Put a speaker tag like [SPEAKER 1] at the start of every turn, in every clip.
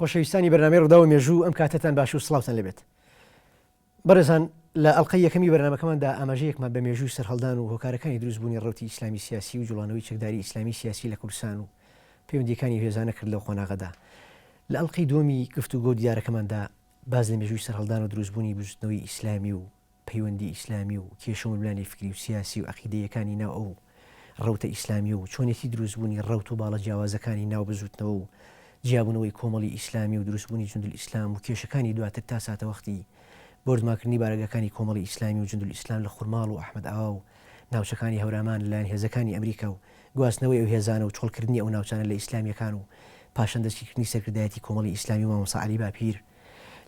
[SPEAKER 1] خۆشەویستانی بەرنامەی ڕوودا و مێژوو ئەم کاتتان باش و سڵاوتان لەبێت. بەڕێزان لە ئەڵلقەی یەکەمی بەرنامەکەماندا ئاماژەیەکمان بە مێژووی سەرهەڵدان و هۆکارەکانی دروستبوونی ڕەوتی ئیسلامی سیاسی و جوڵانەوەی چەکداری ئیسلامی سیاسی لە کوردستان و پەیوەندیەکانی هێزانە کرد لەو خۆناغەدا. لە ئەڵلقەی دووەمی گفتوگۆ دیارەکەماندا باز لە مێژووی سەرهەڵدان و دروستبوونی بژوتنەوەی ئیسلامی و پەیوەندی ئیسلامی و کێشە و ململانی فکری و سیاسی و عەقیدەیەکانی ناو ئەو ڕەوتە ئیسلامی و چۆنێتی دروستبوونی ڕەوت و باڵە جیاوازەکانی ناو بزوتنەوە و جیابوونەوەی کۆمەڵی ئیسلامی و دروستبوونی جوندول ئیسلام و کێشەکانی دواتر تا ساتە وەختی بردماکردنی بارگەکانی کۆمەڵی ئیسلامی و جوندول ئیسلام لە خوورماڵ و ئەحمەد ئاوا و ناوچەکانی هەورامان لەلایەن هێزەکانی ئەمریکا و گواستنەوەی ئەو هێزانە و چۆڵکردنی ئەو ناوچانە لە ئیسلامیەکان و پاشەندەستیکردنی سەرکردایەتی کۆمەڵی ئیسلامی و مامۆستا عەلی باپیر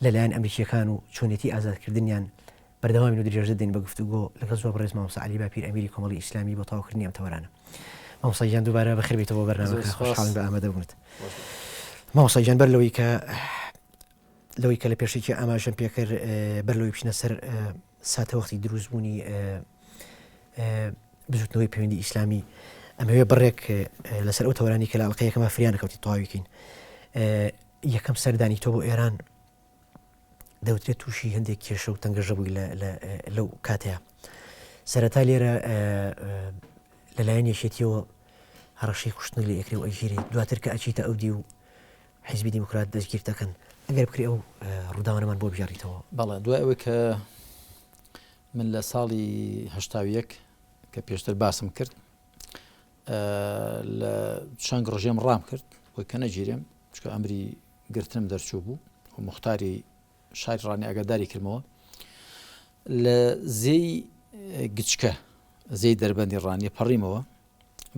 [SPEAKER 1] لەلایەن ئەمریکیەکان و چۆنێتی ئازادکردنیان بەردەوامی و درێژە دێن بە گفتوگۆ لەگەڵ زۆر بەڕێز مامۆستا عەلی باپیر ئەمیری کۆمەڵی ئیسلامی بۆ تەواوکردنی ئەم تەوەرانە. مامۆستا گیان دووبارە بەخێر بێتەوە بەرنامەکە، خۆشحاڵم بە ئامادە بوونت. مامۆستا گیان بەر لەوەی کە لە پێشێکی ئاماژەم پێکرد بەر لەوەی بچینە سەر ساتە وەختی دروستبوونی بزوتنەوەی پەیوەندی ئیسلامی ئەمەوێ بڕێک لەسەر ئەو تەوەرانی کە لە ئەڵلقەیەکەمە فریانە کەوتی تەواویکەین. یەکەم سەردانی تۆ بۆ ئێران دەوترێت تووشی هەندێک کێشە و تەنگەژە بووی لەو کاتەیە. سەرەتا لێرە لەلایەن یەکێتیەوە هەڕەشەی کوشتنی لە ئەکرێ و ئەگیری، دواتر کە ئەچیتە ئەودی و حیزبی دیموکرات دەستگیر دەکەن. ئەگەر بکرێ ئەو ڕووداوانەمان بۆ بژاریتەوە.
[SPEAKER 2] بەڵێ دوای ئەوەی کە من لە ساڵی هەشتاویەک کە پێشتر باسم کرد لە چەند ڕۆژێم ڕام کرد وەی کە نەگیرێم، چکە ئەمری گرتنم دەرچوو بوو و مختاری شاری ڕانی ئاگاداری کردمەوە لە زێی گچکە زێی دەربەندی ڕانیە پەڕیمەوە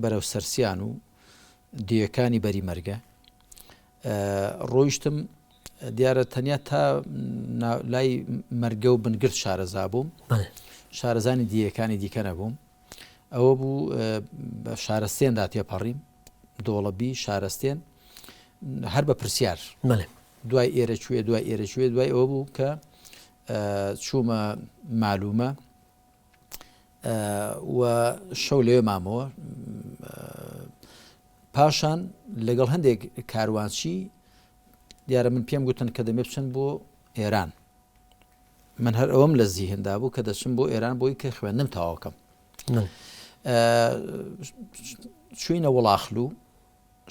[SPEAKER 2] بەرەو سەرسیان و دیەکانی بەری مەرگە ڕۆیشتم. دیارە تەنیا تا لای مەرگە و بنگرت شارەزا بووم، شارەزانی دیەکانی دیکە نەبووم. ئەوە بوو بە شارەستێندا تێپەڕیم، دۆڵەبی شارەستێن هەر بە پرسیار دوای ئێرە کوێ دوای ئێرە کوێ. دوای ئەوە بوو کە چوومە مالومە و شەو لێوێ مامەوە. پاشان لەگەڵ هەندێک کاروانچی دیارە من پێم گوتن کە دەمێ بچن بۆ ئێران. من هەر ئەوەم لە زیهندا بوو کە دەچم بۆ ئێران بۆی کە خوێندنم تەواوکەم. چوینە وڵاخلوو،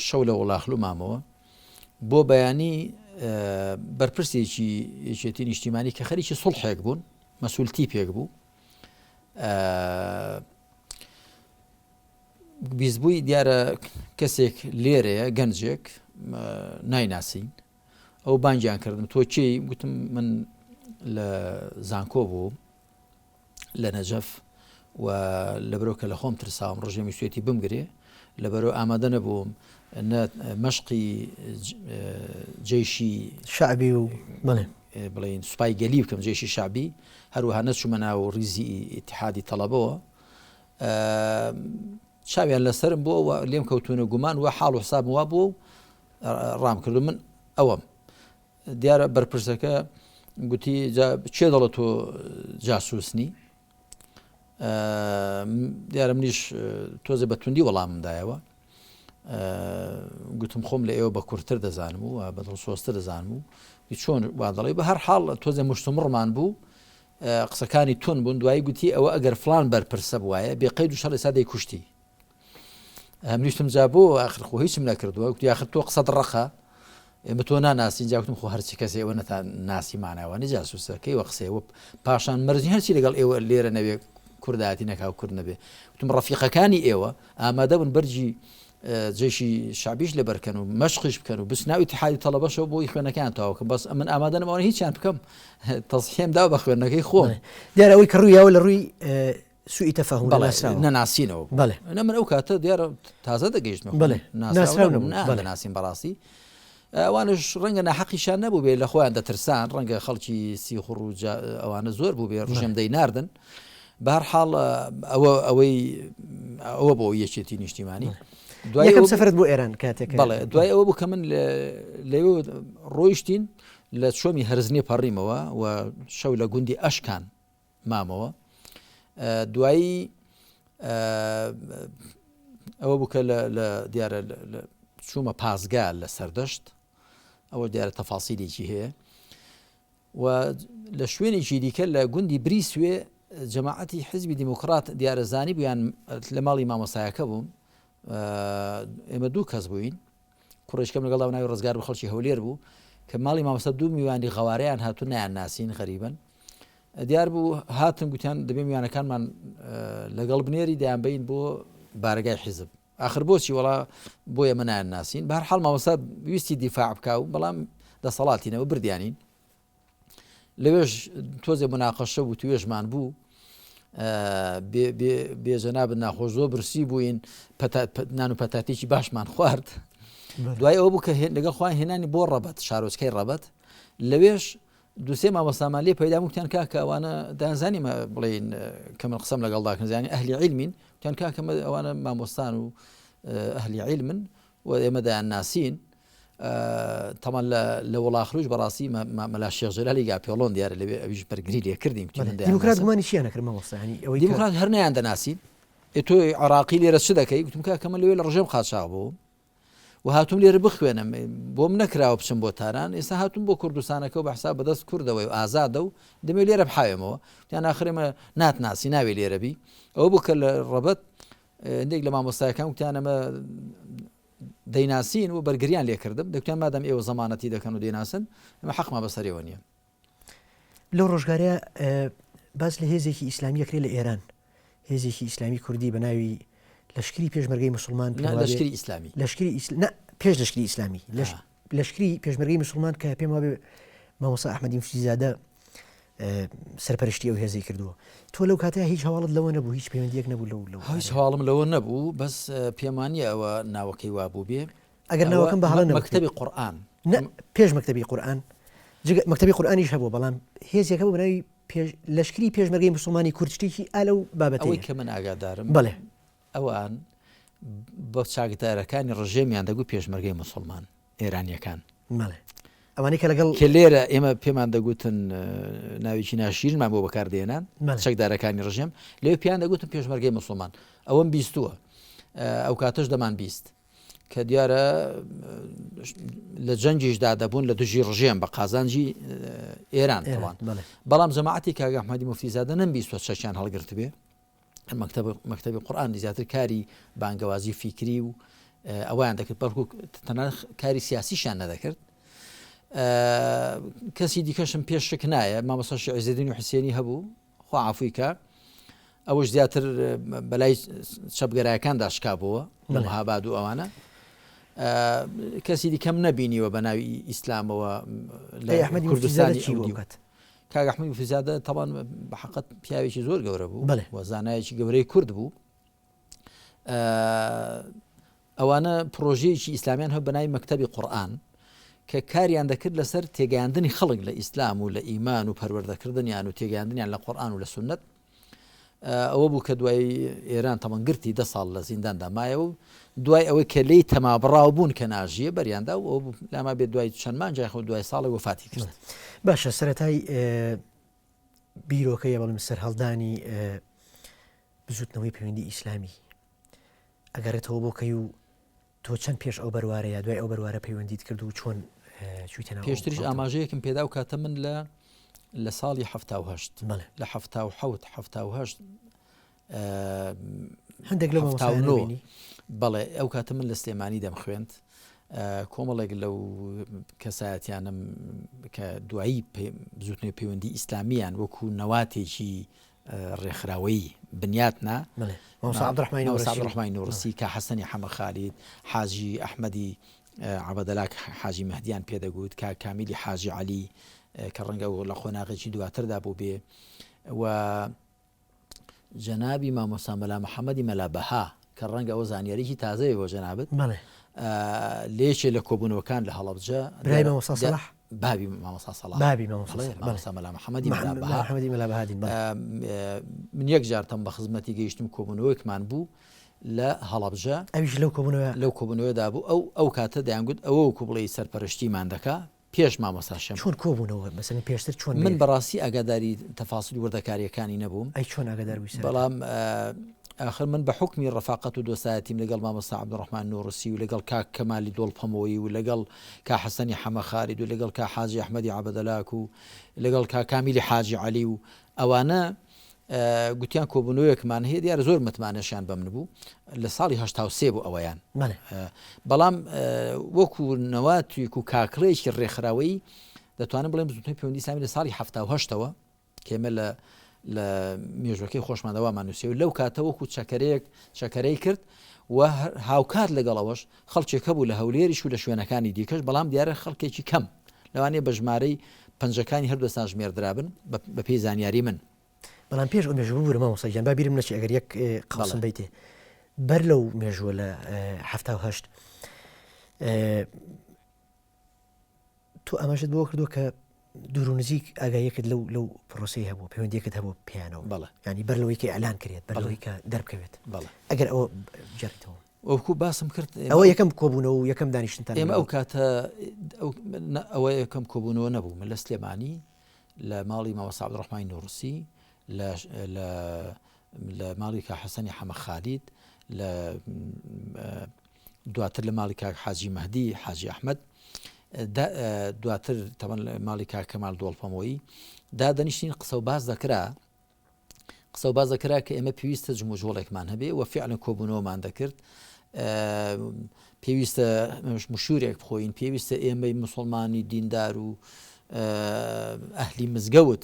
[SPEAKER 2] شەو لە وڵاخلوو مامەوە بۆ بەیانی بەرپرسێکی یەکێتی نیشتیمانی کە خەریکی سوڵحێک بوون، مەسوولتی پێک بوو. بیزبووی دیارە کەسێک لێرەیە گەنجێک نایناسین. ئەو بانگیان کردم تۆ چی؟ گوتم من لە زانکۆ بووم لە نەجەف و لەبەرەوە کە لە خۆم ترساوم ڕژێمی سوێتی بمگرێ، لەبەرەوە ئامادە نەبووم مەشقی جێشی
[SPEAKER 1] شعبی و
[SPEAKER 2] بڵێن سوپای گەلی بکەم، جێشی شعبی، هەروەها نەچوومە ناو ڕیزی ئیتیحادی تەڵەبەوە. چاویان لەسرم بۆ لێم کەوتونە گومان و حاڵ و حساب وا بوو ڕام کردو. من ئەوەم دیارە بەرپرسەکە گوتی چێ دەڵە تۆ جاسووسنی؟ دیارە منیش تۆزە بە توندی وەڵاممدایەوە. گوتم خۆم لە ئێوە بە کورتتر دەزانم و بە دڵسۆستر دەزانم و چۆن وا دەڵێ بە هەر حاڵ تۆزە مشتمڕمان بوو، قسەکانی تون بوون. دوایی گوتی ئەوە ئەگەر فلان بەرپرسە بواە بێقەید و شەڕی سادەی کوشتی. منیشتم جا بۆ ئاخر خۆ هیچم نەکردووە. گوتی ئاخر تۆ قسەت ڕەخە، ئێمە تۆ ناناسین. جاوتم خۆ هەرچی کەسێ ئەوە نەتان ناسی ماناوانی جاسووسە کەیوە قسەوە پاشان مەرجی هەرچی لەگەڵ ئێوە لێرە نەبێ کوردایەتی نەکاو کورد نەبێ. وتم ڕەفیقەکانی ئێوە ئامادە بن بەرجی جێشی شعبیش لەبەرکەن و مەشقش بکەن و بچناو ئیتیحادی تەڵەبەشەوە بۆی خوێنەکان تەواوکەم. بەس من ئامادە نەماوە هیچیان بکەم، تەزحیم دا بە خوێندنەکەی خۆم.
[SPEAKER 1] دیارە ئەوەی کە ڕوویاوە لە ڕووی سوئی تەفاهم
[SPEAKER 2] نەناسینەوە. من ئەو کاتە دیارە تازە دەگەیشتمە ناسین بەڕاستی. ئەوانش ڕەنگە ناحەقیشان نەبوو بێ لە خۆیان دەترسان، ڕەنگە خەڵکی سیخڕ و ئەوانە زۆر بوو بێ ڕژێم دەیناردن. بەهەرحاڵ ئەوە بۆ یەکێتی نیشتیمانی.
[SPEAKER 1] یەکەم سەفرت بۆ ئێران کاتێک؟
[SPEAKER 2] بەڵێ دوای ئەوە بوو کە من لەوێ ڕۆیشتین لە چۆمی هەرزنی پەڕیمەوە و شەو لە گوندی ئەشکان مامەوە. دوایی ئەوە بوو کە لە دیارە چوومە پازگا لە سەردەشت ئەوە دیارە تەفاسیلێکی هەیە و لە شوێنێکی دیکە لە گوندی بریسوێ جەماعەتی حزبی دیموکرات دیارەزانی بوویان لە ماڵی مامۆسایەکە بووم ئێمە دوو کەس بووین کوڕێشکەم لەگەڵ ناوی ڕزگار بە خەڵکی هەولێر بوو کە ماڵی مامۆستا دوو میوانی غەوارەیان هاتوو نیان ناسین غەریبن دیار بوو هاتن گوتیان دەبێ میوانەکانمان لەگەڵ بنێری دەیانبین بۆ بارگای حیزب آخر بۆچی وڵا بۆیە من نیان ناسین بە هەر حاڵ مامۆستا ویستی دیفاع بکاو بەڵام دەسەڵاتینەوە بردیانین لەوێش تۆزێ مناقەشە بوو توێژمان بوو بێجەنابن ناخۆش زۆر برسی بووین نان و پەتاتێکی باشمان خوارد دوای ئەوە بوو کە لەگەڵ خۆیان هێنانی بۆ ڕەبەت شارۆچکەی ڕەبەت لەوێش دووسێ مامۆستامان لێ پەیدا وتیان کاکە ئەوانە دەیانزانیمە بڵێن کە من قسەم لەگەڵ داکەنزانی ئەهلی عیلمین وتیان کاکە ئەوانە مامۆستان و ئەهلی عیلمن و ئێمە دەیان ناسین تەمان لە وڵاخروش بەڕاستی مەلا شێخ جەلالی گاپێڵۆن دیارە لەوێ ئەویش بەرگری لێ کردیم
[SPEAKER 1] دیموکرات گومانی چیان نەکرد مامۆستا ئەوەی
[SPEAKER 2] دیموکرات هەر نەیان دەناسین تۆ عراقی لێرە چ دەکەی گوتم کاکە من لەوێ لە ڕژێم خاچاو بووم و هاتووم لێرە بخوێنم بۆم نەکراوە بچم بۆ تاران ئێستا هاتووم بۆ کوردستانەکە و بەحساب بەدەست کوردەوەی و ئازادە و دەمێ لێرە بحاوێمەوە یان ئاخرێمە ناتناسی ناوێ لێرەبی ئەوە بوو کە لە ڕەبەت هەندێک لە مامۆستایەکان وتیانەمە دەیناسین و بەرگریان لێکردم دەکتیان مادەم ئێوە زەمانەتی دەکەن و دەیناسن ئەمە حەقما بەسەرەوە نییە
[SPEAKER 1] لەو ڕۆژگارەیە باس لە هێزێکی ئیسلامی کرێ لە ئێران هێزێکی ئیسلامی کوردی بە ناوی لەشکری پێشمەرگەی مسلمان
[SPEAKER 2] لەشکری ئیسلامی
[SPEAKER 1] پێش لەشکری ئیسلامی لەشکری پێشمەرگەی مسلمان کە پێم وابێ مامۆستا ئەحمەدی موفزیزادە سەرپەرشتی ئەو هێزەی کردووە تۆ لەو کاتەیە هیچ هەواڵت لەوە نەبوو هیچ پەیوەندیەک نەبوو لەو
[SPEAKER 2] هیچ هەواڵم لەوە نەبوو بەس پێمانیە ئەوە ناوەکەی وابوو بێ
[SPEAKER 1] ئەگەر ناوەکەم بە هەڵە
[SPEAKER 2] مەکتەبی قورئان
[SPEAKER 1] پێش مەکتەبی قورئان مەکتەبی قورئانیش هەبوو بەڵام هێزێکە بۆ بناوی لەشکری پێشمەرگەی مسلمانی کوردشتێکی ئالەو بابەتەوەی
[SPEAKER 2] ئەوەی کە من ئاگادارم
[SPEAKER 1] بەڵێ
[SPEAKER 2] ئەوان بە چاکدارەکانی ڕژێمیان دەگوت پێشمەرگەی مسلمان ئێرانیەکان
[SPEAKER 1] بەڵێ ئەوانەی کە لەگەڵ
[SPEAKER 2] کە لێرە ئێمە پێمان دەگوتن ناویکی ناشیرمان بۆ بەکاردێنان چەکدارەکانی ڕژێم لێو پیان دەگوتن پێشمەرگەی مسلمان ئەوەم بیستووە ئەو کاتەش دەمان بیست کە دیارە لە جەنجیشدا دەبوون لە دژی ڕژێم بە قازانجی ئێران بەڵام جەماعەتی کاگە ئەحمەدی موفزیزادە نەمبیستوە چەکیان هەڵگرت بێ مەکتەبی قورئان زیاتر کاری بانگەوازی فیکری و ئەویان دەکرد بەڵکو تەنانەت کاری سیاسیشان نەدەکرد کەسی دیکەشم پێشک نایە مامۆستا عیزەدین و حوسێنی هەبوو خوا عەفوی کە ئەوەش زیاتر بەلای چەپگەرایەکان داشکا بووە مهاباد و ئەوانە کەسی دیکەم نەبینیوە بە ناوی ئیسلامەوە لە کوردستانی کاک ئەحمەدی موفزیزادە تەڵان بە حەقەت پیاوێکی زۆر گەورە بوو و زانایەکی گەورەی کورد بوو ئەوانە پرۆژەیەکی ئیسلامیان هەبوو بە ناوی مەکتەبی قورئان کە کاریان دەکرد لەسەر تێگەیاندنی خەڵک لە ئیسلام و لە ئیمان و پەروەردەکردنیان و تێگەیاندنیان لە قورئان و لە سونەت ئەوە بوو کە دوای ئێران تەمەن گرتی 10 ساڵ لە زینداندا مایە و دوای ئەوەی کە لی تەمابڕاو بوون کە ناژیە بەریاندا و ئەو لاما بێت دوای چەند مانجای خۆ دوای ساڵی وفاتی کرد
[SPEAKER 1] باشە سەرەتای بیرۆکەیە بەڵام سەرهەڵدانی بزوتنەوەی پەیوەندی ئیسلامی ئەگەرێتەوە بۆ کەی و تۆ چەند پێش ئەو بەروارەیە دوای ئەو بەروارە پەیوەندیت کرد و چۆن
[SPEAKER 2] پێشتریش ئاماژەیەکم پێدا و کاتە من لە ساڵی 1970 لە 1970
[SPEAKER 1] هەندێک لەو
[SPEAKER 2] بەڵێ ئەو کاتە من لە سلێمانی دەمخوێند کۆمەڵێک لەو کەسایەتیانم کە دوایی بزوتنەوەی پەیوەندی ئیسلامیان وەکو نەواتێکی ڕێکخراوەیی بنیاتنا عەبدوڕەحمانی نوورسی کە حەسەنی حەمە خالید حاجی ئەحمەدی عەبەدەلاک حاجی مەهدیان پێدەگوت کە کامیلی حاجی عەلی کە ڕەنگە لە خۆناغێکی دواتردا بوو بێ و جەنابی مامۆستا مەلا محەممەدی مەلابەها کە ڕەنگە ئەوە زانیاریی تازەوێ بۆ جەنابەت لێشێ لە کۆبوونەوەکان لە هەڵەبجە بابی مامۆستا سەلاح مامۆستا مەلا محەممەدی
[SPEAKER 1] مەلابەهادین
[SPEAKER 2] من یەک جارتەم بە خزمەتی گەیشتم کۆبوونەوەیەکمان بوو لە هەڵەبجە
[SPEAKER 1] ئەویش لەو
[SPEAKER 2] کۆبوونەوەدا بوو ئەو کاتە دەیانگوت ئەوە وەکو بڵێ سەرپەرشتیمان دەکا پێش مامۆستا شەم
[SPEAKER 1] چۆن کۆبوونەوە مەسەن پێشتر چۆن
[SPEAKER 2] من بەڕاستی ئاگاداری تەفاسیلی وردەکاریەکانی نەبووم
[SPEAKER 1] ئەی چۆن ئاگادار بووی
[SPEAKER 2] بەڵام آخر من بحكمي الرفاقة ودوساتي لقال مامۆستا عەبدوڕەحمان نوڕسی و لەگەڵ کاک کەمالی دۆڵپەمەوەی و لەگەڵ کا حەسەنی حەمە خالید و لەگەڵ کا حاجی ئەحمەدی عەبەدەلاک و لەگەڵ کا کامیلی حاجی عەلی و ئەوانە گوتیان کۆبوونەوەیەکمان هەیە دیارە زۆر متمانەشیان بەم نبوو لە ساڵی 1970 بوو ئەوەیان بەڵام وەکو نەواتویک و کاکڵەیەکی ڕێکخراوەی دەتوانم بڵێم زوتنەوەی پەیوەندی ئیسلامی لە ساڵی 1970ەوە کێمە لە مێژوەکەی خۆشماندەوامان نووسێ و لەو کاتە وەکو چەکەرەی کرد و هاوکات لەگەڵەوەش خەڵکێکە بوو لە هەولێریش و لە شوێنەکانی دیکەش بەڵام دیارە خەڵکێکی کەم لەوانەیە بە ژمارەی پەنجەکانی هەردووەستان ژمێردرابن بە پێی زانیاری من
[SPEAKER 1] بەڵام پێش ئەو مێژوە بوو مامۆستاجان با بیرم نەچێ ئەگەر یەک قەڵسم بیتێ بەر لەو مێژووە لە 1970 تۆ ئەمەشت بۆ کردووە کە دوور و نزیک ئاگایەکت لەو پرۆسی هەبوو پەیوەندیەکت هەبوو پیانەوە
[SPEAKER 2] بەڵێ
[SPEAKER 1] ینی بەرلەوەی کە ئەلان کرێت بەرلەوەی کە دەربکەوێت
[SPEAKER 2] بەڵێ
[SPEAKER 1] ئەگەر ئەوە جێڕیتەوە
[SPEAKER 2] وەکو باسم کرد
[SPEAKER 1] ئەوە یەکەم کۆبوونەوە و یەکەم دانیشتنتان
[SPEAKER 2] ئێمە ئەو کاتە ئەوە یەکەم کۆبوونەوە نەبوو من لە سلێمانی لە ماڵی مامۆستا عەبدوڕەحمانی نوڕسی لە ماڵی کا حەسەنی حەمە خالید لە دواتر لە ماڵی کاک حاجی مەهدی حاجی ئەحمەد دواتر تەمەن ماڵی کاک کەمال دۆڵپەمەوەی دادەنیشتین قسە و باز دەکرا کە ئێمە پێویستە جموجۆڵێکمان هەبێ و فعلا کۆبوونەوەمان دەکرد پێویستە مشورێک بخۆین پێویستە ئێمەی موسڵمانی دیندار و ئەهلی مزگەوت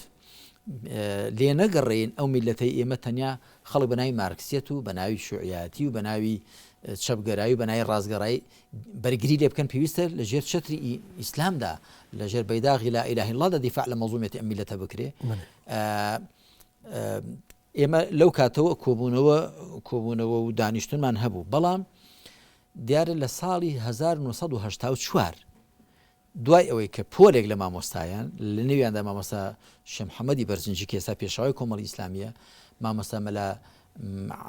[SPEAKER 2] لێ نەگەڕێن ئەو میلەتەی ئێمە تەنیا خەڵک بەناوی مارکسیەت و بەناوی شوعیاتی و بەناوی چەپگەرایی و بەناوی ڕازگەڕایی بەرگری لێ بکەن پێویستە لە ژێر چەتری ئیسلامدا لە ژێر بەیداغی لا ئیلاهە ئیلڵا دیفاع لە مەزڵومیەتی ئەم میلەتە بکرێ ئێمە لەو کاتەوە کۆبوونەوە و دانیشتنمان هەبوو بەڵام دیارە لە ساڵی 1984 دوای ئەوەی کە پۆلێک لە مامۆستایان لە نێویاندا مامۆستا شێخ محەممەدی بەرزنجی کە ئێستا پێشەوەی کۆمەڵی ئیسلامیە مامۆستا مەلا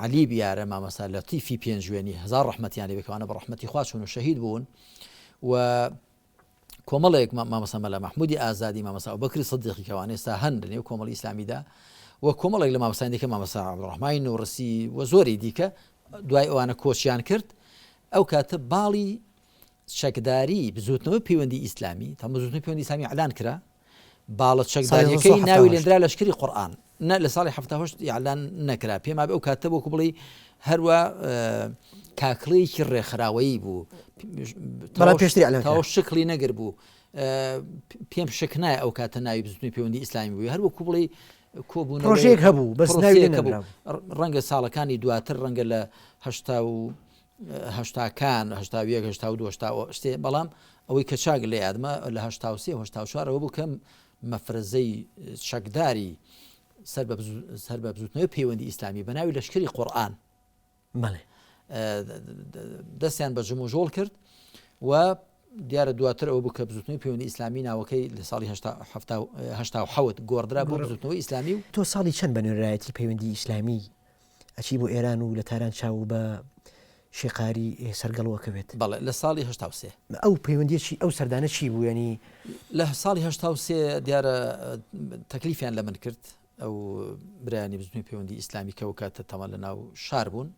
[SPEAKER 2] عەلی بیارە مامۆستا لەتیفی پێنجوێنی هەزار ڕەحمەتیان لێ بێکەوانە بە ڕەحمەتی خوا چوون و شەهید بوون و کۆمەڵێک مامۆستا مەلا مەحموودی ئازادی مامۆستا ئەبوبەکری سیدیقی کەوانە ئێستا هەن لەنێو کۆمەڵی ئیسلامیدا و کۆمەڵێک لە مامۆستایان دیکە مامۆستا عەبدوڕەحمانی نوڕسی و زۆری دیکە دوای ئەوانە کۆچیان کرد ئەو کاتە باڵی چەکداری بزوتنەوە پەیوەندی ئیسلامی تا بزوتنەوەی پەیوەندی ئیسلامی ئەلان کرا باڵە چەکداریەکەی ناوی لێنرا لەشکری قورئان نە لە ساڵی 1970 ئیعلان نەکرا پێما ئەو کاتە بۆکو بڵێ هەروە کاکڵەیەکی ڕێکخراوەیی بوو تاوە شکلی نەگر بوو پێم شک نایە ئەو کاتە ناوی بزوتنەوەی پەیوەندی ئیسلامی بووی هەروەکو بڵێ
[SPEAKER 1] پرۆژەیەک هەبوو بەس ناوی نەنراوە
[SPEAKER 2] ڕەنگە ساڵەکانی دواتر ڕەنگە لە هەشتاکان شتێ بەڵام ئەوەی کە چاک لە یادمە لە 1970 ئەوە بوو کەم مەفرەزەی چەکداری سەر بە بزوتنەوەی پەیوەندی ئیسلامی بە ناوی لەشکری قورئان دەستیان بە جموجۆڵ کرد و دیارە دواتر ئەوە بوو کە بزوتنەوەی پەیوەندی ئیسلامی ناوەکەی لە ساڵی 1970 گۆڕدرا بۆ بزوتنەوەی ئیسلامی و
[SPEAKER 1] تۆ ساڵی چەند بە نوێنەرایەتی پەیوەندی ئیسلامی ئەچی بۆ ئێران و لە تاران چاو بە شێقاری سەرگەڵەوەکەوێت
[SPEAKER 2] بەڵێ لە ساڵی 1970
[SPEAKER 1] ئەو پەیوەندیەکی ئەو سەردانە چی بوو ینی
[SPEAKER 2] لە ساڵی 1970 دیارە تەکلیفیان لە من کرد ئەو برایانی بزوتنەوەی پەیوەندی ئیسلامی کە ئەو کاتە تەمەن لە ناو شار بوون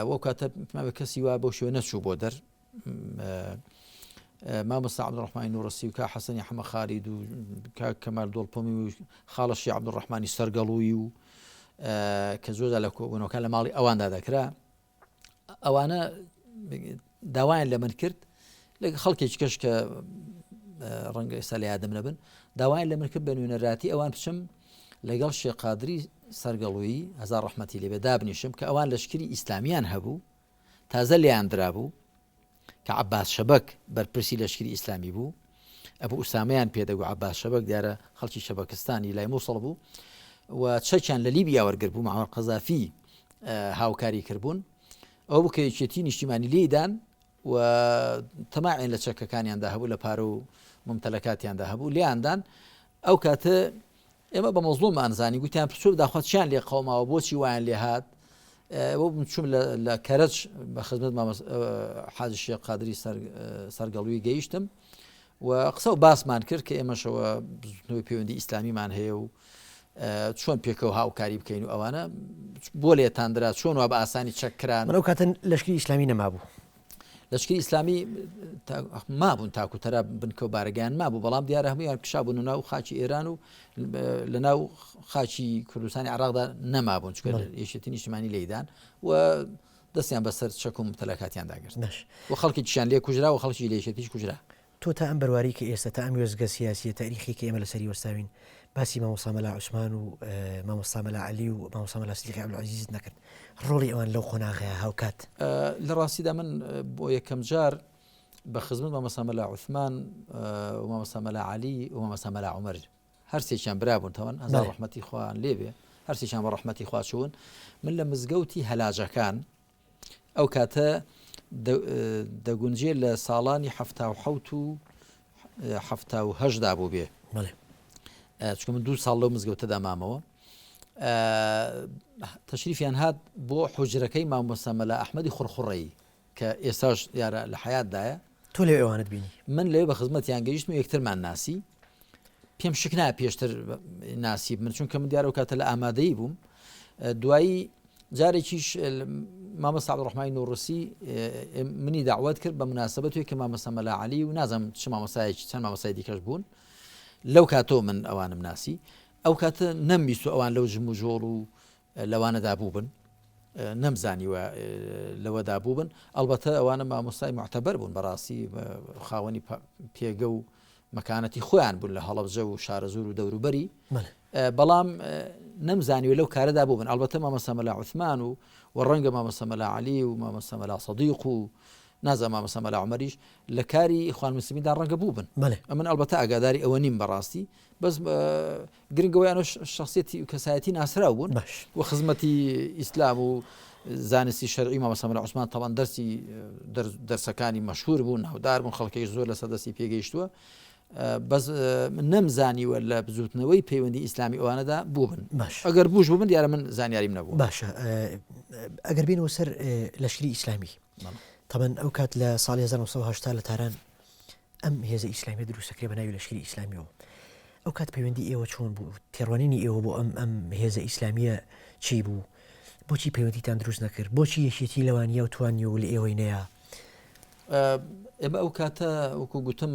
[SPEAKER 2] وەو کاتە بە کەسی وا بەو شێوە نەچوو بۆ دەر مامۆستا عەبدوڕەحمانی نوڕسی و کا حەسەنی حەمە خالید و کا کەمال دۆڵپەمی و خاڵەشی عەبدوڕەحمانی سەرگەڵووی و کە زۆردا لە کۆبوونەوەکان لە ماڵی ئەواندا دەکرا ئەوانە داوایان لە من کرد لە خەڵکێکی کەش کە ڕەنگە ئێستا لە یادم نەبن داوایان لە من کرد بە نوێنەراتی ئەوان بچم لەگەڵ شێخ قادری سەرگەڵووی هەزار ڕەحمەتی لێبێ دابنیشم کە ئەوان لەشکری ئیسلامیان هەبوو تازە لیان درابوو کە عەباس شەبەک بەرپرسی لەشکری ئیسلامی بوو ئەبوو ئوسامەیان پێدەگو عەباس شەبەک دیارە خەڵکی شەبەکستانی لای مووسڵ بوو و چەکیان لە لیبیا وەرگر بوو مەعمەر قەزافی هاوکاری کردبوون ئەو بوو کە یەکێتی نیشتیمانی لێدان و تەماعین لە چەکەکانیاندا هەبوو لە پارە و ممتەلەکاتیاندا هەبوو لیاندان ئەو کاتە ئێمە بە مەزڵوم ئانزانی گوتیان پرسیۆ داخواتیان لێ قەوماوە بۆچی وایان لێ هات بۆ چوم لە کەرەج بە خزمەت حاجی شێخ قادری سەرگەڵووی گەیشتم و قسە و باسمان کرد کە ئێمەشەوە بزوتنەوەی پەیوەندی ئیسلامیمان هەیە و چۆن پێکەوە هاوکاری بکەین و ئەوانە بۆ لێتاندرا چۆن وا بە ئاسانی چەکران
[SPEAKER 1] من ئەو کاتن لەشکری ئیسلامی نەمابوو
[SPEAKER 2] لەشکری ئیسلامی مابوون تاکوتەرا بنکە و بارگیان مابوو بەڵام دیارە هەمویان پیشابوون و ناو خاچی ئێران و لە ناو خاچی کوردستانی عراقدا نەمابوون چکە یەکێتی نیشتیمانی لێدان و دەستیان بەسەر چەک و متەلەکاتیان داگرت و خەڵکییان لێ کوژرا و خەڵکی لە یەکێتیش کوژرا
[SPEAKER 1] تۆ تا ئەم بەرواری کە ئێستا تا ئەم وێزگە سیاسیە تاریخی کە ئێمە لەسەری وەستاوین باسی مامۆستا مەلا عوسمان و مامۆستا مەلا عەلی و مامۆستا مەلا سیدیقی عەبدولعەزیز نەکرد ڕۆڵی ئەوان لەو خۆناغەیە هاوکات
[SPEAKER 2] لە ڕاستیدا من بۆ یەکەم جار بە خزمەت مامۆستا مەلا عوسمان و مامۆستا مەلا عەلی و مامۆستا مەلا عومەر هەرسێکیان برابوون تەوەن هەزار ڕەحمەتی خوان لێبێ هەرسێکیان بە ڕەحمەتی خوا چوون من لە مزگەوتی هەلاجەکان ئەو کاتە دەگونجێ لە ساڵانی 1970 و 1970 بوو بێ چکە من 2 ساڵ لەو مزگەوتەدا مامەوە تەشریفیان هات بۆ حوجرەکەی مامۆستا مەلا ئەحمەدی خوڕخوڕەیی کە ئێستاش دیارە لە حەیاتدایە
[SPEAKER 1] تۆ لێ ئەوانت بینی
[SPEAKER 2] من لێ بە خزمەتیان گەیشتم و یەکترمان ناسی پێم شکنا پێشتر ناسی من چونکە من دیارە و کاتە لە ئامادەیی بووم دوایی جارێکیش مامۆستا عەبدوڕەحمانی نوڕوسی منی داوات کرد بە مناسبەتێک کە مامۆستا مەلا عەلی و نازانم چ مامۆستایەکی چەند مامۆستای دیکەش بوون لەو کاتۆ من ئەوانم ناسی ئەو کاتە نەمبیست و ئەوان لەو ژم و ژۆڵ و لەوانەدا بوو بن نەمزانیوە لەوەدا بوو بن ئەلبەتە ئەوانە مامۆستای معتەبەر بوون بەڕاستی خاوەنی پێگە و مەکانەتی خۆیان بوون لە هەڵەبجە و شارەزور و دەوروبەری بەڵام نەمزانیوە لەو کارەدا بوو بن ئەلبەتە مامۆستا مەلا عوسمان و ڕەنگە مامۆستا مەلا عەلی و مامۆستا مەلا سەدیق و نازانم مامۆستا مەلا عومەریش لە کاری ئیخوان موسلیمیندا ڕەنگە بوو بن من ئەلبەتە ئاگاداری ئەوە نیم بەڕاستی بەس گرنگەوەیانە شخصیەتی و کەسایەتی ناسراو بوون و خزمەتی ئیسلام و زانستی شەرعی مامۆستا مەلا عوسمان تەوان دەرسەکانی مەشهور بوون ناودار بوون خەڵکیش زۆر لەسەر دەستی پێگەیشتووە بەس نەمزانیوە لە بزوتنەوەی پەیوەندی ئیسلامی ئەوانەدا بوو بن ئەگەر بووش بوو بن دیارە من زانیاریم نەبوو
[SPEAKER 1] باشە ئەگەر بینەوە سەر لەشکری ئیسلامی طبعا ئەو کات لە ساڵی 1970 لە تاران ئەم هێزە ئیسلامی دروستەکرێ بە ناوی لەشکری ئیسلامیەوە ئەو کات پەیوەندی ئێوە چۆن بوو تێڕوانینی ئێوە بۆ ئەم هێزە ئیسلامیە چی بوو بۆچی پەیوەندیتان دروست نەکرد بۆچی یەکێتی لەوانیە و توانیە و لە ئێوەی نەیە
[SPEAKER 2] ئێمە ئەو کاتە وەکو گوتم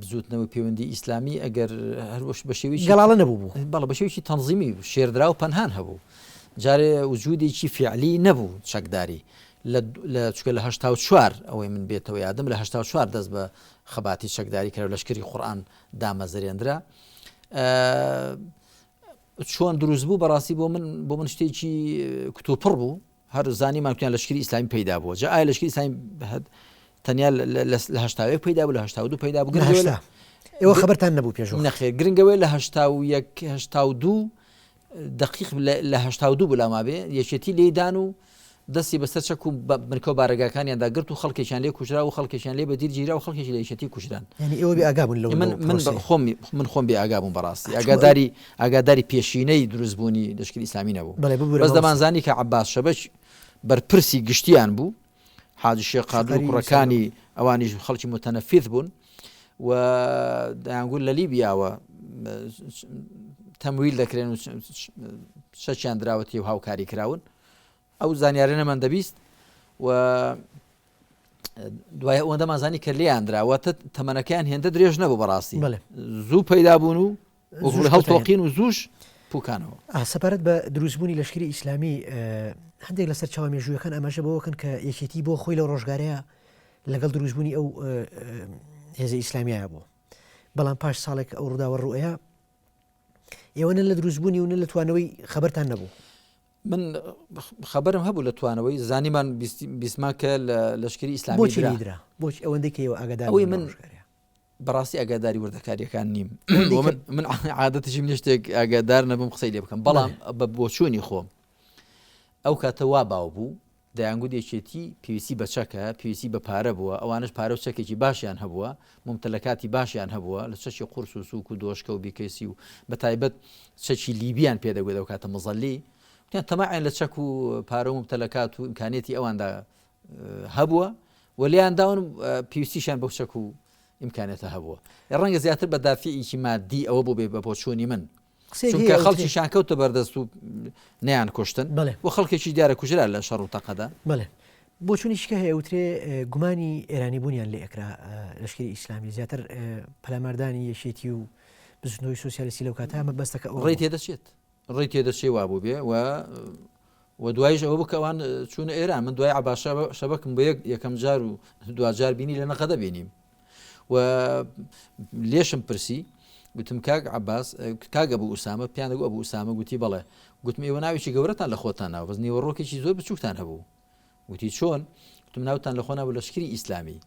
[SPEAKER 2] بزوتنەوە پەیوەندی ئیسلامی ئەگەر هەروەش بە شێوەیەکی
[SPEAKER 1] گەڵاڵە نەبوو بوو
[SPEAKER 2] بەڵێ بە شێوەیەکی تەنزیمی شێردرا و پەنهان هەبوو جارێ وجودێکی فیعلی نەبوو چەکداری چکە لە 1984 ئەوەی من بێتەوە یادم لە 1984 دەست بە خەباتی چەکداری کرد لەشکری قورئان دامەزرێنرا چۆن دروست بوو بەڕاستی بۆ من شتێکی کتوپڕ بوو هەر زانیمان کوتیان لەشکری ئیسلامی پەیدا بووە جا ئایا لەشکری ئیسلامی تەنیا لە 1970 پەیدا بوو لە 1972 پەیدا بوو
[SPEAKER 1] ئێوە خەبەرتان نەبوو پێش
[SPEAKER 2] نەخێر گرنگەوەی لە 1972 دقیق لە 1972 بوو لامابێ یەکێتی لێدان و دەستی بەسەر چەک و بنکە و بارەگاکانیاندا گرت و خەڵکێکیان لێ کوژرا و خەڵکێکیان لێ بەدیر گیرا و خەڵکێکی لە یەکێتی کوژران
[SPEAKER 1] ئێوە بێ ئاگا بوون لەو
[SPEAKER 2] من خۆم بێ ئاگا بووم بەڕاستی ئاگاداری پێشینەی دروستبوونی لەشکری ئیسلامی نەبوو بەس دەمانزانی کە عەباس شەبەچ بەرپرسی گشتیان بوو حاجی شێخ قادر و کوڕەکانی ئەوانیش خەڵکی متەنەفیذ بوون و دەیانگوت لە لیبیاوە تەمویل دەکرێن و شەچیان دراوەتی و هاوکاری کراون ئەو زانیارە نەمان دەبیست و دوای ئەوەندە مازانی کە لێیان دراوەتە تەمەنەکەیان هێندە درێژ نەبوو بەڕاستی زوو پەیدا بوون و هەڵتۆقین و زووش پوکانەوە
[SPEAKER 1] سەپارەت بە دروستبوونی لەشکری ئیسلامی هەندێک لەسەر چاوە مێژوویەکان ئەماژە بەوەکەن کە یەکێتی بۆ خۆی لە ڕۆژگارەیە لەگەڵ دروستبوونی ئەو هێزە ئیسلامیایە بوو بەڵام پاش ساڵێک ئەو ڕووداوە ڕوئەیە ئێوە نە لە دروستبوونی و نە لە توانەوەی خەبەرتان نەبوو
[SPEAKER 2] من خەبەرم هەبوو لە توانەوەی زانیمان بیسماکە لە لەشکری ئیسلامی
[SPEAKER 1] درا بۆچی ئەوەندەی کە ئێوە ئاگادار
[SPEAKER 2] ئەوەی من بەڕاستی ئاگاداری وردەکاریەکان نیم من عادەتیشم شتێک ئاگادار نەبم قسەی لێ بکەم بەڵام بە بۆچوونی خۆم ئەو کاتە وا باو بوو دەیانگوت یەکێتی پێویستی بە چەکە پێویستی بە پارە بووە ئەوانش پارە و چەکێکی باشیان هەبووە ممتلەکاتی باشیان هەبووە لە چەکی قورس و سووک و دۆشکە و بیکەسی و بە تایبەت چەکی لیبیان پێدەگوێت ئەو کاتە مەزەلی تەماعیان لە چەک و پارە و ممتلەکات و ئیمکانێتی ئەواندا هەبووە و لیان داون پێویستیشان بەو چەک و ئیمکانێتە هەبووە ڕەنگە زیاتر بە دافعیکی مادی ئەوە بۆ بێ بە بۆچوونی من چونکە خەڵکیشان کەوتە بەردەست و نیان کوشتن و خەڵکێکی دیارە کوژرا لە شەڕ و تەقەدا.
[SPEAKER 1] بەڵێ بۆ چونیشکە هەیە وترێ گومانی ئێرانی بوونیان لێ ئەکرا لەشکری ئیسلامی زیاتر پەلاماردانی یەشێتی و بزنەوەی سوسیالیستی لەو کاتە ئەمە بەستەکە
[SPEAKER 2] ڕێی تێدەچێت وا بوو بێ و دوایش ئەوە بکەوان چوونە ئێران. من دوای عباشە شەبەکم بە یەکەم جار و دوجار بینی لە نەقەدە بینیم و لێشم پرسی گوتم کاک عباس کاگە بوو ئوسامە پیانەگو ئەبوو ئوسامە گوتی بەڵێ گوتم ئێوە ناوێکی گەورەتان لە خۆتان ناوە بەس نیوەڕۆکێکی زۆر بچووکتان هەبوو. گوتی چۆن؟ گوتم ناوتان لە خۆ ناوە لەشکری ئیسلامی.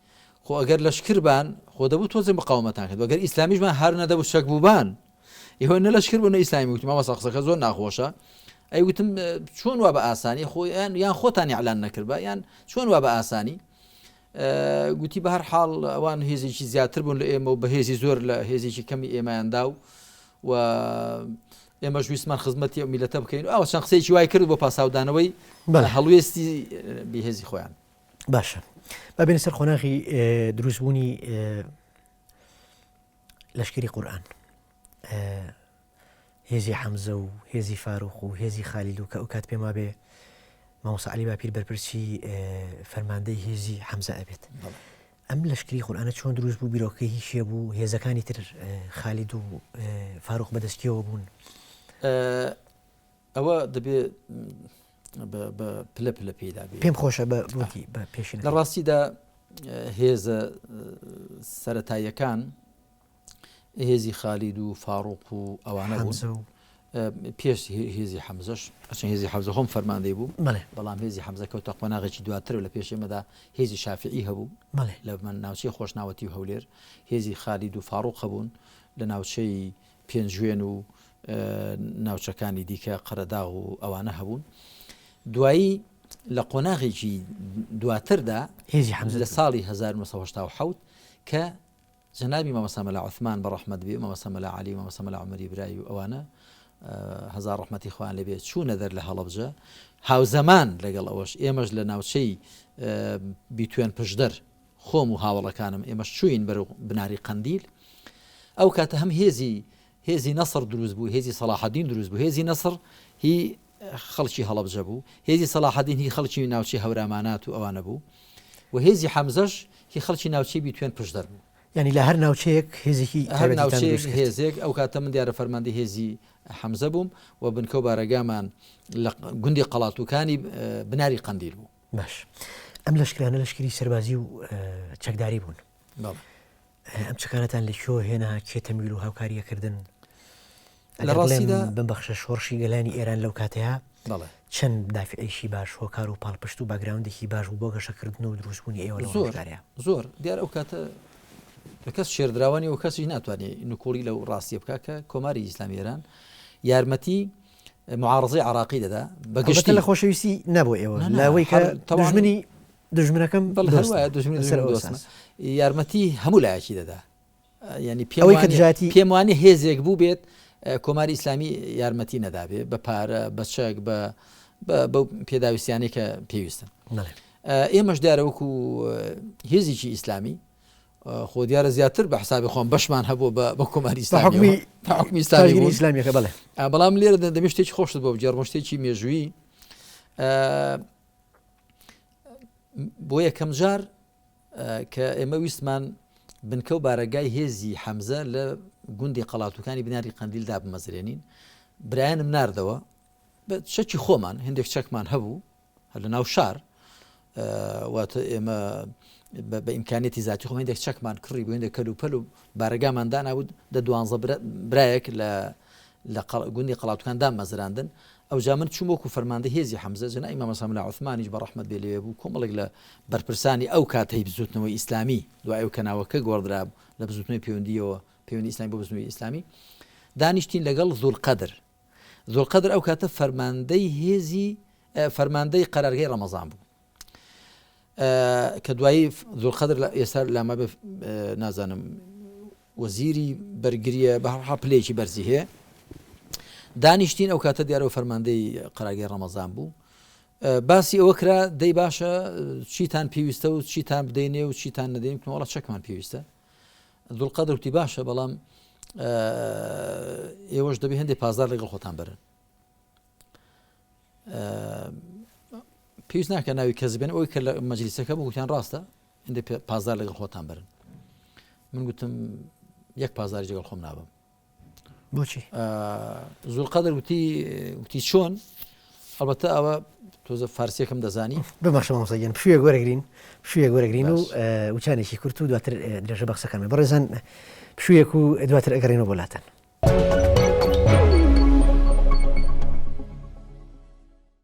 [SPEAKER 2] خۆ ئەگەر لەشکربان خۆ دەبوو تۆزێ مقاومەتان کرد ئەگەر ئیسلامیشمان هەر نەدەبوو شەک بووبان ئێوە نە لەشکر بوو نە ئیسلامی. گوتم مامەسا قسەکە زۆر ناخۆشە. ئەی گوتم چۆن وا بە ئاسانی خۆیان یان خۆتانی ئەعلان نەکردبە یان چۆن وا بە ئاسانی؟ گوتی بە هەر حاڵ ئەوان هێزێکی زیاتر بوون لە ئێمە و بە هێزی زۆر لە هێزێکی کەمی ئێمەیاندا و ئێمەش ویسمان خزمەتی ئەو میلەتە بکەین. ئەوە چەند قسەیەکی وای کرد بۆ پاساودانەوەی هەڵوێستی بێهێزی خۆیان.
[SPEAKER 1] باشە بابێنە سەر خۆناغی دروستبوونی لەشکری قورئان هێزی حەمزە و هێزی فاروق و هێزی خالیل و کە ئەو کات پێما بێ مامۆستا عەلی باپیر بەرپرسی فەرماندەی هێزی حەمزە ئەبێت. ئەم لەشکری قورئانە چۆن دروست بوو؟ بیرۆکەی شێ بوو؟ هێزەکانی تر خالید و فاروق بەدەستیەوە بوون؟
[SPEAKER 2] ئەوە دەبێت بە پلە پێدا بێت.
[SPEAKER 1] پێم خۆشە بە بوتی بە پێشین.
[SPEAKER 2] لە ڕاستیدا هێزە سەرەتاییەکان هێزی خالید و فاروق و ئەوانە بوون. پێش هێزی حەمزەش هێزی حەمزە خۆم فەرماندەی بوو بەڵام هێزی حەمزە کەوتە قۆناغێکی دواتر لە پێش ئێمەدا هێزی شافعی هەبوو لە من ناوچەی خۆشناوەتی و هەولێر. هێزی خالید و فاروق هەبوون لە ناوچەی پێنجوێن و ناوچەکانی دیکە قەرەدا و ئەوانە هەبوون. دوایی لە قۆناغێکی دواتردا
[SPEAKER 1] هێزی حەمزە
[SPEAKER 2] لە ساڵی 1970 کە جەنابی مامۆستا مەلا عوثمان بەڕەحمەت بێ مامۆستا مەلا عەلی مامۆستا مەلا عومەری برایی و ئەوانە هەزار ڕەحمەتی خۆیان لێبێت چوونە دەر لە هەڵەبجە هاوزەمان لەگەڵ ئەوەش ئێمەش لە ناوچەی بیتوێن پشدەر خۆم و هاوڵەکانم ئێمەش چوین بەرەو بناری قەندیل. ئەو کاتە هەم هێزی نەسر دروست بوو هێزی سەلاحەدین دروست بوو. هێزی نەسر هی خەڵکی هەڵەبجە بوو هێزی سەلاحەدین هی خەڵکی ناوچەی هەورامانات و ئەوانە بوو و هێزی حەمزەش هی خەڵکی ناوچەی بیتوێن پشدەر بوو.
[SPEAKER 1] یعنی لە هەر ناوچەیەک هێزێکی
[SPEAKER 2] هێزێک ئەو کاتە من دیارە فەرماندەی هێزی حەمزە بووم و بنکە و بارەگامان لە گوندی قەڵاتووکانی بناری قەندیل بوو.
[SPEAKER 1] باش ئەم لەشکرانە لەشکری سەربازی و چەکداری بوون. ئەم چەکانەتان لە کۆ هێنا کێتەمیل و هاوکاریەکردن
[SPEAKER 2] لە ڕاستیدا
[SPEAKER 1] ببەخشە شۆڕشی گەلانی ئێران لەو کاتەیە چەند دافعیشی باش هۆکار و پاڵپشت و باگراوندێکی باش و بۆ گەشەکردن و دروستبوونی ئێوە
[SPEAKER 2] زۆر دیار ئەو کاتە لە کەس شێردراوانی و کەسی ناتوانێت نکۆڵی لەو ڕاستیە بکە کە کۆماری ئیسلامی ئێران یارمەتی معارضەی عراقی دەدا
[SPEAKER 1] بەگشتە لە خۆشەویستی نەبوو ئێوە لەوەی کە دژمنەکەم
[SPEAKER 2] یارمەتی هەموو لایەکی دەدا. ینی پێم وانێ هێزێک بوو بێت کۆماری ئیسلامی یارمەتی نەدابێ بە پارە بە چەک بە پێداویستیانی کە پێویستن. ئێمەش دیارەوەکو هێزێکی ئیسلامی خۆ دیارە زیاتر بە حسابی خۆم بەشمان هەبوو بە کۆماری ئیسلامی
[SPEAKER 1] ئیسلامیەکە بڵێ
[SPEAKER 2] بەڵام لێرە دەمێ شتێکی خۆشت بۆ بجێڕمە شتێکی مێژووی بۆ یەکەم جار کە ئێمە ویستمان بنکە و بارەگای هێزی حەمزە لە گوندی قەڵاتووکانی بناری قەندیلدا بمەزرێنین برایانم ناردەوە بە شەکی خۆمان هەندێک چەکمان هەبوو لە ناو شار واتە ئێمە بە ئیمکانێتی زیاتی خۆ هەندێک چەکمان کڕی بۆ هەندێک کەلوپەل و بارەگاماندا نابوو 12 برایەک لە گوندی قەڵاتووکاندا مەزراندن. ئەو جا من چوومۆکو فەرماندە هێزی حەمزە جەنابی مامۆستا مەلا عوثمانیش بەڕەحمەت بێ لێ بوو کۆمەڵێک لە بەرپرسانی ئەو کاتەی بزوتنەوەی ئیسلامی دوای ئەو کەناوەکە گۆڕدرا لە بزوتنەوەی پەیوەندیەوە پەیوەندی ئیسلامی بۆ بزوتنەوەی ئیسلامی دانیشتین لەگەڵ زوڵقەدر ئەو کاتە فەرماندەی هێزی فەرماندەی قەرارگای ڕەمەزان بوو کە دوایی زوڵقەدر ئێستا لاما بە نازانم وەزیری بەرگریە بە هەرحاڵ پلەیەکی بەرزی هەیە. دانیشتین ئەو کاتە دیارەوە فەرماندەی قەرارگای ڕەمەزان بوو باسی ئەوە کرا دەی باشە چیتان پێویستە و چیتان بدەینێ و چیتان نەدەین وڵات چەکمان پێویستە. زوڵقەدر وتی باشە بەڵام ئێوەش دەبێ هەندێک پازار لەگەڵ خۆتان برن پێویست ناکە ناوی کەس بێن ئەوی کە لە مەجلیسەکە بگوتیان ڕاستە هەندێک پازار لەگەڵ خۆتان برن من گوتم یەک پازاری جەگەڵ خۆم نابم
[SPEAKER 1] بۆچی
[SPEAKER 2] زوڵقەدر وتی چۆن ئەڵبەتە ئەوە تۆزە فارسیەکەم دەزانی
[SPEAKER 1] بماشە مامۆستاگیان پشوویە گۆرەگرین و وچانێکی کورت و دواتر درێژە بەخسەکەمی بەڕێزان پشوویەک و دواتر ئەگەڕێنەوە بۆلاتەن.